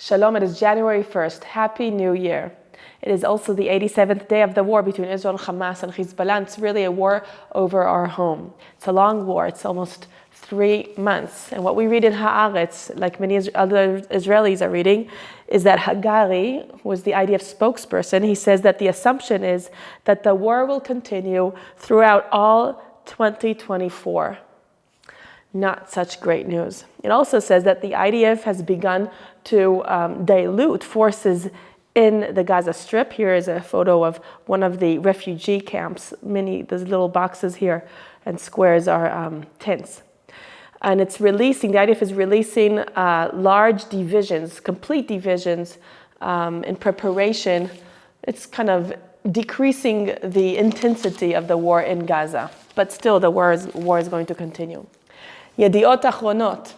Shalom, it is January 1st. Happy New Year. It is also the 87th day of the war between Israel, Hamas, and Hezbollah. It's really a war over our home. It's a long war. It's almost 3 months. And what we read in Haaretz, like many other Israelis are reading, is that Hagari, who was the IDF spokesperson, he says that the assumption is that the war will continue throughout all 2024. Not such great news. It also says that the IDF has begun to dilute forces in the Gaza Strip. Here is a photo of one of the refugee camps. Those little boxes here and squares are tents. And the IDF is releasing large divisions, complete divisions in preparation. It's kind of decreasing the intensity of the war in Gaza. But still, the war is going to continue. Yediot Achronot.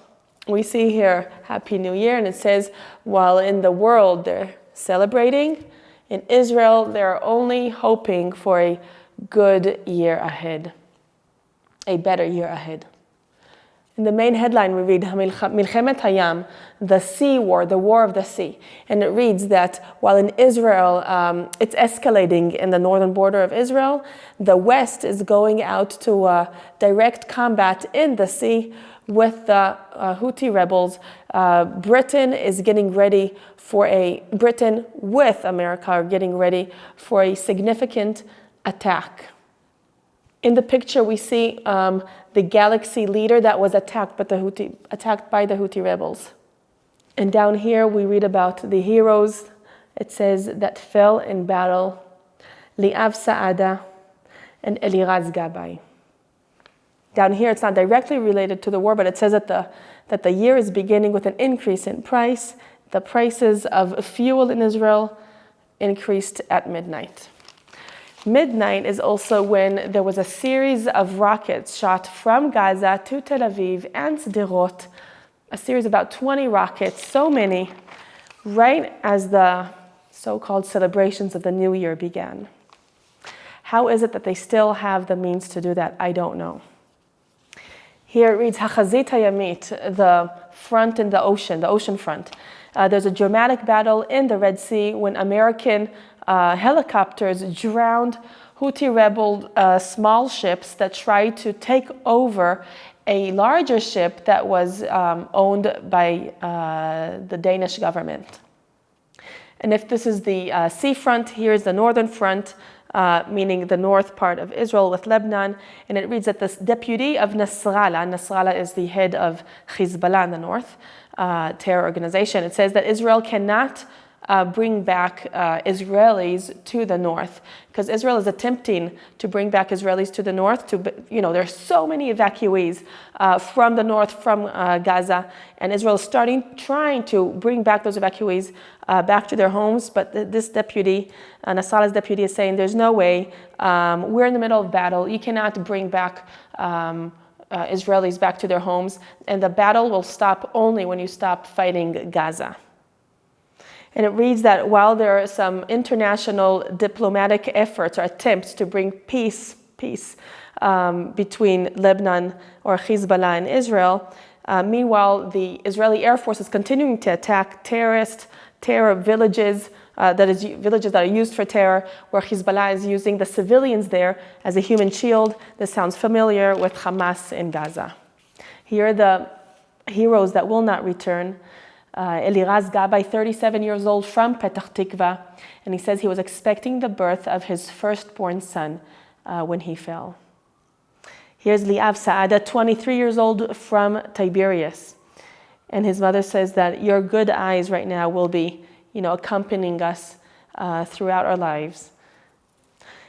We see here, Happy New Year, and it says, while in the world they're celebrating, in Israel they're only hoping for a good year ahead, a better year ahead. In the main headline we read, Milchemet Hayam, the sea war, the war of the sea. And it reads that while in Israel it's escalating in the northern border of Israel, the West is going out to direct combat in the sea with the Houthi rebels. Britain with America are getting ready for a significant attack. In the picture, we see the Galaxy leader that was attacked by the Houthi rebels. And down here, we read about the heroes. It says that fell in battle, Li'av Sa'ada and Eliraz Gabay. Down here, it's not directly related to the war, but it says that the year is beginning with an increase in price. The prices of fuel in Israel increased at midnight. Midnight is also when there was a series of rockets shot from Gaza to Tel Aviv and Sderot, a series of about 20 rockets, so many, right as the so-called celebrations of the New Year began. How is it that they still have the means to do that? I don't know. Here it reads, Hachazit Hayamit, the front in the ocean front. There's a dramatic battle in the Red Sea when American helicopters drowned Houthi rebel small ships that tried to take over a larger ship that was owned by the Danish government. And if this is the sea front, here's the northern front, meaning the north part of Israel with Lebanon. And it reads that this deputy of Nasrallah is the head of Hezbollah in the north, terror organization. It says that Israel cannot bring back Israelis to the north, because Israel is attempting to bring back Israelis to the north. There's so many evacuees from the north, from Gaza, and Israel is trying to bring back those evacuees back to their homes. But this deputy, Nasrallah's deputy, is saying there's no way. We're in the middle of battle. You cannot bring back Israelis back to their homes, and the battle will stop only when you stop fighting Gaza. And it reads that while there are some international diplomatic efforts or attempts to bring peace between Lebanon or Hezbollah and Israel, meanwhile, the Israeli Air Force is continuing to attack terror villages, villages that are used for terror, where Hezbollah is using the civilians there as a human shield. This sounds familiar with Hamas in Gaza. Here are the heroes that will not return. Eliraz Gabay, 37 years old, from Petah Tikva, and he says he was expecting the birth of his firstborn son when he fell. Here's Li'av Sa'ada, 23 years old, from Tiberias, and his mother says that your good eyes right now will be, accompanying us throughout our lives.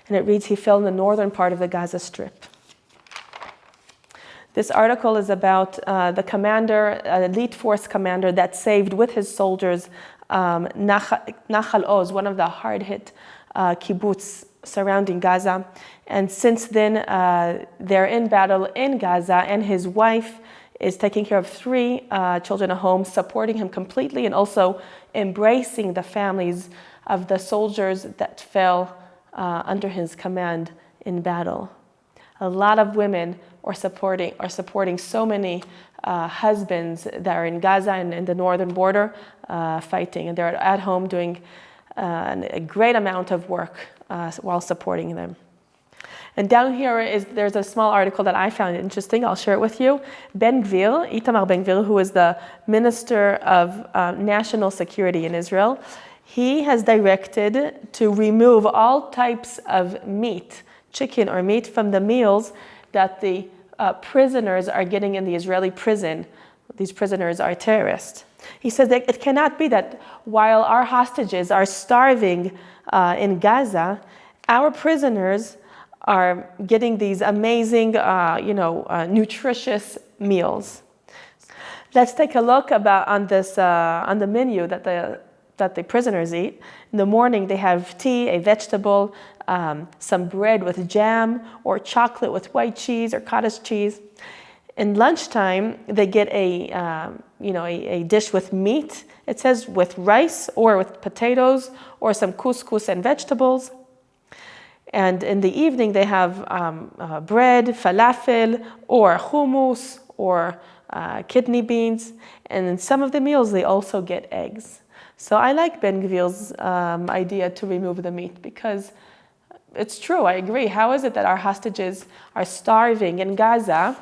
And it reads, he fell in the northern part of the Gaza Strip. This article is about the commander, elite force commander that saved with his soldiers Nachal Oz, one of the hard-hit kibbutz surrounding Gaza. And since then, they're in battle in Gaza, and his wife is taking care of 3 children at home, supporting him completely, and also embracing the families of the soldiers that fell under his command in battle. A lot of women are supporting so many husbands that are in Gaza and in the northern border fighting, and they're at home doing a great amount of work while supporting them. And down here there's a small article that I found interesting. I'll share it with you. Itamar Ben Gvir, who is the Minister of National Security in Israel, he has directed to remove all types of meat, chicken or meat, from the meals that the prisoners are getting in the Israeli prison. These prisoners are terrorists. He says that it cannot be that while our hostages are starving in Gaza, our prisoners are getting these amazing, nutritious meals. Let's take a look on the menu that the prisoners eat. In the morning, they have tea, a vegetable, some bread with jam, or chocolate with white cheese or cottage cheese. In lunchtime, they get a dish with meat. It says with rice or with potatoes or some couscous and vegetables. And in the evening, they have bread, falafel, or hummus, or kidney beans. And in some of the meals, they also get eggs. So I like Ben Gvir's idea to remove the meat, because it's true, I agree. How is it that our hostages are starving in Gaza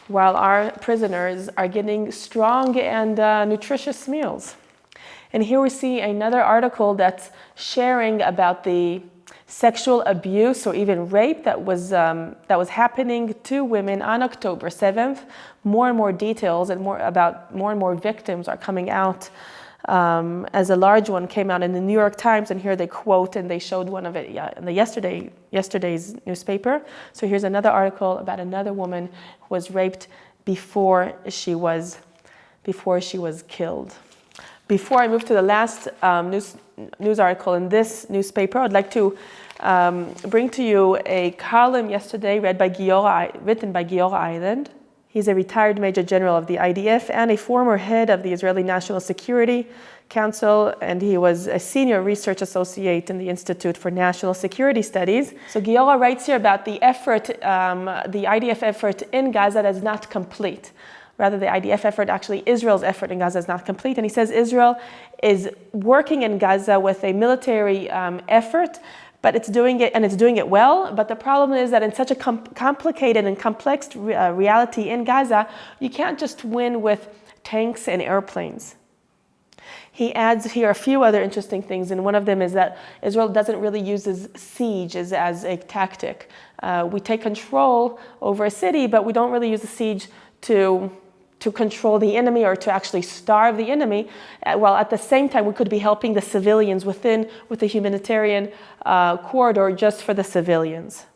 while our prisoners are getting strong and nutritious meals? And here we see another article that's sharing about the sexual abuse or even rape that was happening to women on October 7th. More and more details and more and more victims are coming out. As a large one came out in the New York Times, and here they quote, and they showed one of it in the yesterday's newspaper. So here's another article about another woman who was raped before she was killed. Before I move to the last news article in this newspaper, I'd like to bring to you a column yesterday written by Giora Island. He's a retired Major General of the IDF and a former head of the Israeli National Security Council, and he was a senior research associate in the Institute for National Security Studies. So Giora writes here about the effort, the IDF effort in Gaza that is not complete. Rather, the IDF effort, actually Israel's effort in Gaza is not complete. And he says Israel is working in Gaza with a military effort, but it's doing it well. But the problem is that in such a complicated and complex reality in Gaza, you can't just win with tanks and airplanes. He adds here a few other interesting things, and one of them is that Israel doesn't really use siege as a tactic. We take control over a city, but we don't really use the siege to control the enemy or to actually starve the enemy, while at the same time we could be helping the civilians with a humanitarian corridor just for the civilians.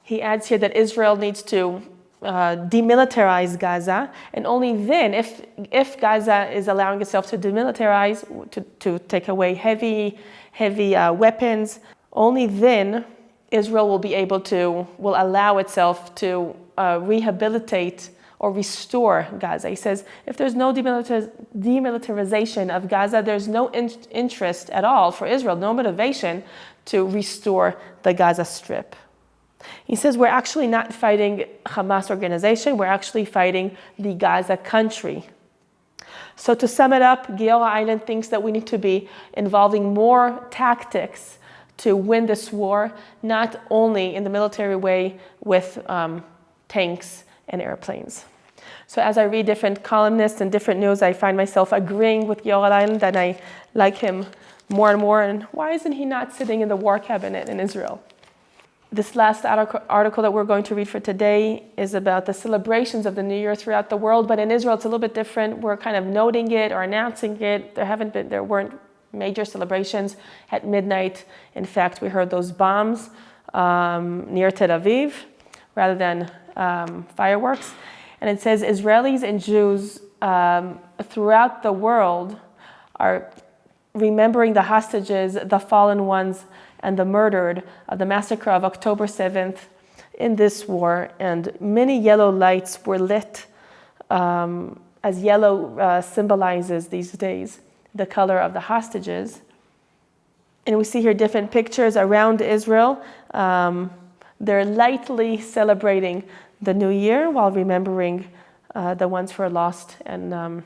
He adds here that Israel needs to demilitarize Gaza, and only then, if Gaza is allowing itself to demilitarize, to take away heavy weapons, only then Israel will allow itself to rehabilitate or restore Gaza. He says if there's no demilitarization of Gaza, there's no interest at all for Israel, no motivation to restore the Gaza Strip. He says we're actually not fighting Hamas organization, we're actually fighting the Gaza country. So to sum it up, Giora Island thinks that we need to be involving more tactics to win this war, not only in the military way with tanks and airplanes. So as I read different columnists and different news, I find myself agreeing with Giora Island, and I like him more and more. And why isn't he not sitting in the war cabinet in Israel? This last article that we're going to read for today is about the celebrations of the New Year throughout the world, but in Israel it's a little bit different. We're kind of noting it or announcing it. There weren't major celebrations at midnight. In fact, we heard those bombs near Tel Aviv rather than fireworks. And it says Israelis and Jews throughout the world are remembering the hostages, the fallen ones, and the murdered of the massacre of October 7th in this war. And many yellow lights were lit, as yellow symbolizes these days the color of the hostages. And we see here different pictures around Israel. They're lightly celebrating the new year while remembering the ones who are lost and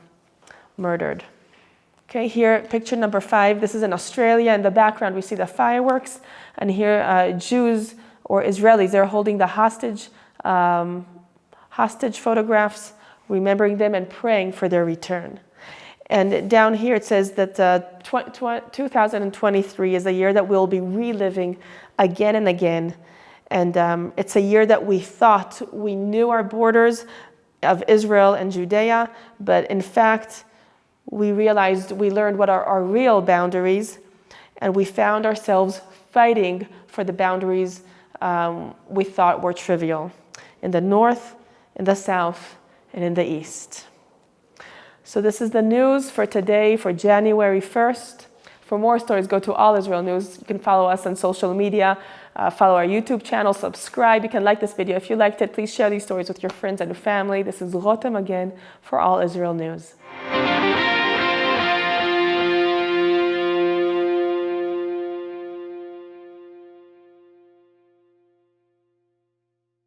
murdered. Okay, here, picture number 5. This is in Australia. In the background, we see the fireworks. And here, Jews or Israelis, they're holding the hostage photographs, remembering them and praying for their return. And down here, it says that 2023 is a year that we'll be reliving again and again. And it's a year that we thought we knew our borders of Israel and Judea, but in fact, we learned what are our real boundaries, and we found ourselves fighting for the boundaries we thought were trivial in the north, in the south, and in the east. So this is the news for today, for January 1st. For more stories, go to All Israel News. You can follow us on social media, follow our YouTube channel, subscribe. You can like this video. If you liked it, please share these stories with your friends and family. This is Rotem Magen for All Israel News.